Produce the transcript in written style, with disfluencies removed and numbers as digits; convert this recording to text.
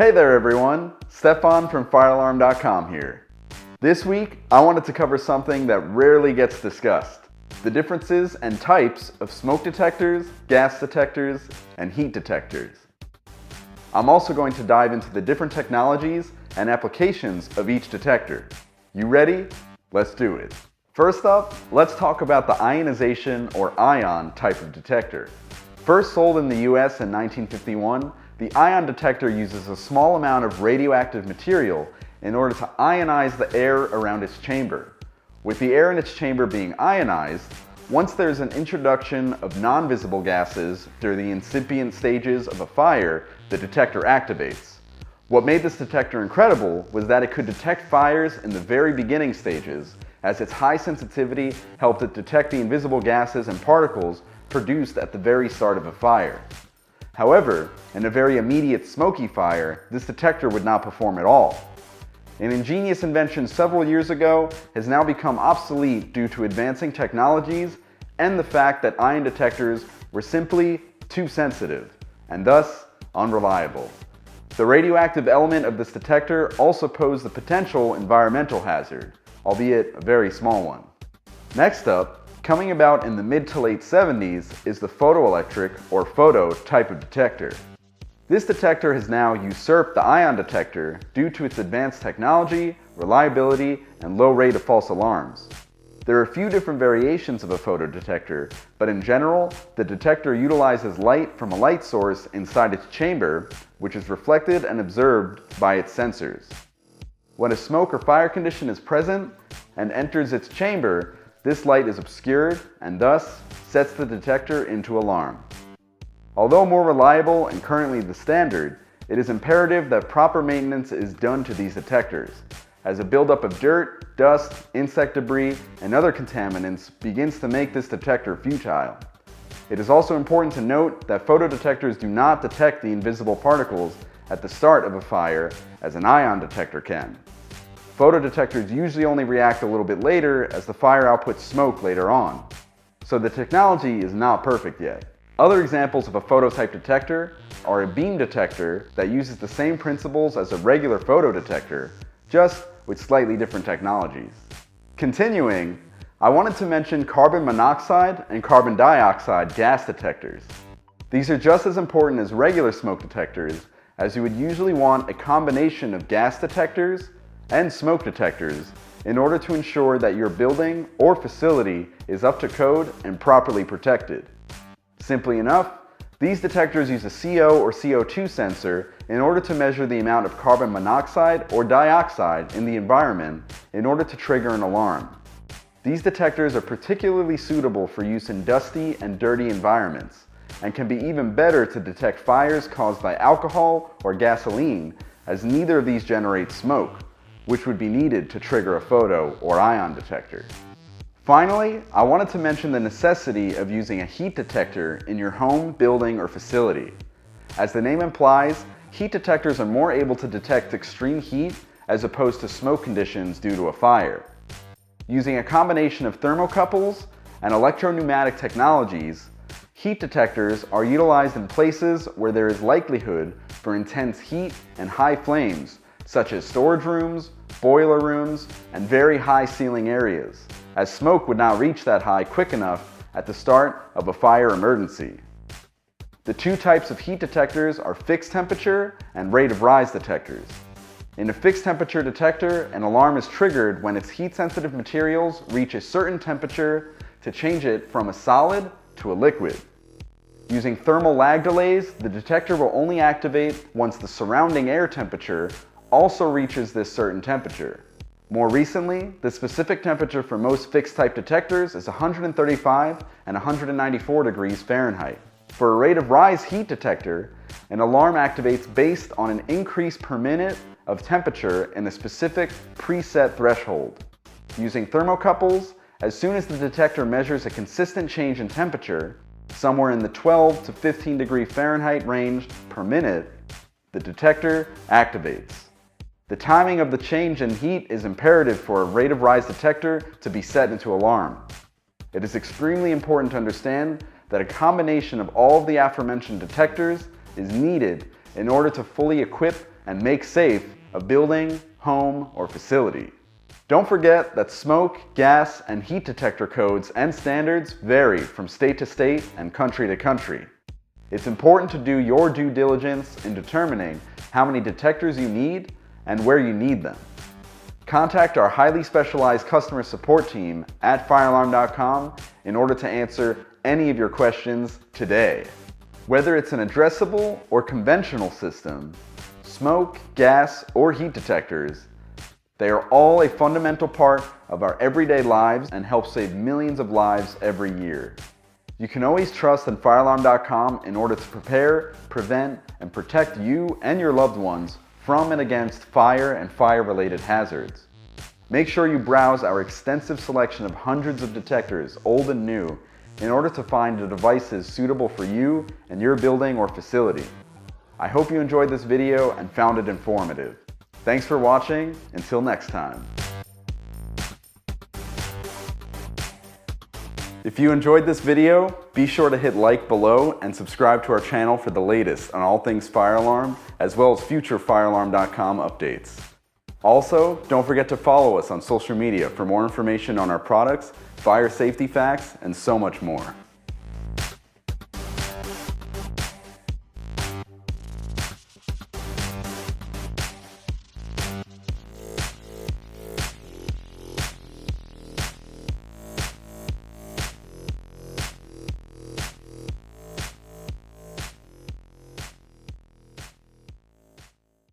Hey there everyone, Stefan from FireAlarm.com here. This week, I wanted to cover something that rarely gets discussed: the differences and types of smoke detectors, gas detectors, and heat detectors. I'm also going to dive into the different technologies and applications of each detector. You ready? Let's do it. First up, let's talk about the ionization or ion type of detector. First sold in the US in 1951, the ion detector uses a small amount of radioactive material in order to ionize the air around its chamber. With the air in its chamber being ionized, once there's an introduction of non-visible gases during the incipient stages of a fire, the detector activates. What made this detector incredible was that it could detect fires in the very beginning stages, as its high sensitivity helped it detect the invisible gases and particles produced at the very start of a fire. However, in a very immediate smoky fire, this detector would not perform at all. An ingenious invention several years ago has now become obsolete due to advancing technologies and the fact that ion detectors were simply too sensitive, and thus unreliable. The radioactive element of this detector also posed a potential environmental hazard, albeit a very small one. Next up, coming about in the mid to late 70s, is the photoelectric or photo type of detector. This detector has now usurped the ion detector due to its advanced technology, reliability, and low rate of false alarms. There are a few different variations of a photodetector, but in general, the detector utilizes light from a light source inside its chamber, which is reflected and observed by its sensors. When a smoke or fire condition is present and enters its chamber, this light is obscured and thus sets the detector into alarm. Although more reliable and currently the standard, it is imperative that proper maintenance is done to these detectors, as a buildup of dirt, dust, insect debris, and other contaminants begins to make this detector futile. It is also important to note that photodetectors do not detect the invisible particles at the start of a fire as an ion detector can. Photodetectors usually only react a little bit later as the fire outputs smoke later on. So the technology is not perfect yet. Other examples of a phototype detector are a beam detector that uses the same principles as a regular photodetector, just with slightly different technologies. Continuing, I wanted to mention carbon monoxide and carbon dioxide gas detectors. These are just as important as regular smoke detectors, as you would usually want a combination of gas detectors and smoke detectors in order to ensure that your building or facility is up to code and properly protected. Simply enough, these detectors use a CO or CO2 sensor in order to measure the amount of carbon monoxide or dioxide in the environment in order to trigger an alarm. These detectors are particularly suitable for use in dusty and dirty environments, and can be even better to detect fires caused by alcohol or gasoline, as neither of these generate smoke, which would be needed to trigger a photo or ion detector. Finally, I wanted to mention the necessity of using a heat detector in your home, building, or facility. As the name implies, heat detectors are more able to detect extreme heat as opposed to smoke conditions due to a fire. Using a combination of thermocouples and electro-pneumatic technologies, heat detectors are utilized in places where there is likelihood for intense heat and high flames, such as storage rooms, boiler rooms, and very high ceiling areas, as smoke would not reach that high quick enough at the start of a fire emergency. The two types of heat detectors are fixed temperature and rate of rise detectors. In a fixed temperature detector, an alarm is triggered when its heat-sensitive materials reach a certain temperature to change it from a solid to a liquid. Using thermal lag delays, the detector will only activate once the surrounding air temperature also reaches this certain temperature. More recently, the specific temperature for most fixed-type detectors is 135 and 194 degrees Fahrenheit. For a rate of rise heat detector, an alarm activates based on an increase per minute of temperature in a specific preset threshold. Using thermocouples, as soon as the detector measures a consistent change in temperature, somewhere in the 12 to 15 degree Fahrenheit range per minute, the detector activates. The timing of the change in heat is imperative for a rate of rise detector to be set into alarm. It is extremely important to understand that a combination of all of the aforementioned detectors is needed in order to fully equip and make safe a building, home, or facility. Don't forget that smoke, gas, and heat detector codes and standards vary from state to state and country to country. It's important to do your due diligence in determining how many detectors you need and where you need them. Contact our highly specialized customer support team at firealarm.com in order to answer any of your questions today. Whether it's an addressable or conventional system, smoke, gas, or heat detectors, they are all a fundamental part of our everyday lives and help save millions of lives every year. You can always trust in firealarm.com in order to prepare, prevent, and protect you and your loved ones from and against fire and fire-related hazards. Make sure you browse our extensive selection of hundreds of detectors, old and new, in order to find the devices suitable for you and your building or facility. I hope you enjoyed this video and found it informative. Thanks for watching. Until next time. If you enjoyed this video, be sure to hit like below and subscribe to our channel for the latest on all things fire alarm, as well as future firealarm.com updates. Also, don't forget to follow us on social media for more information on our products, fire safety facts, and so much more.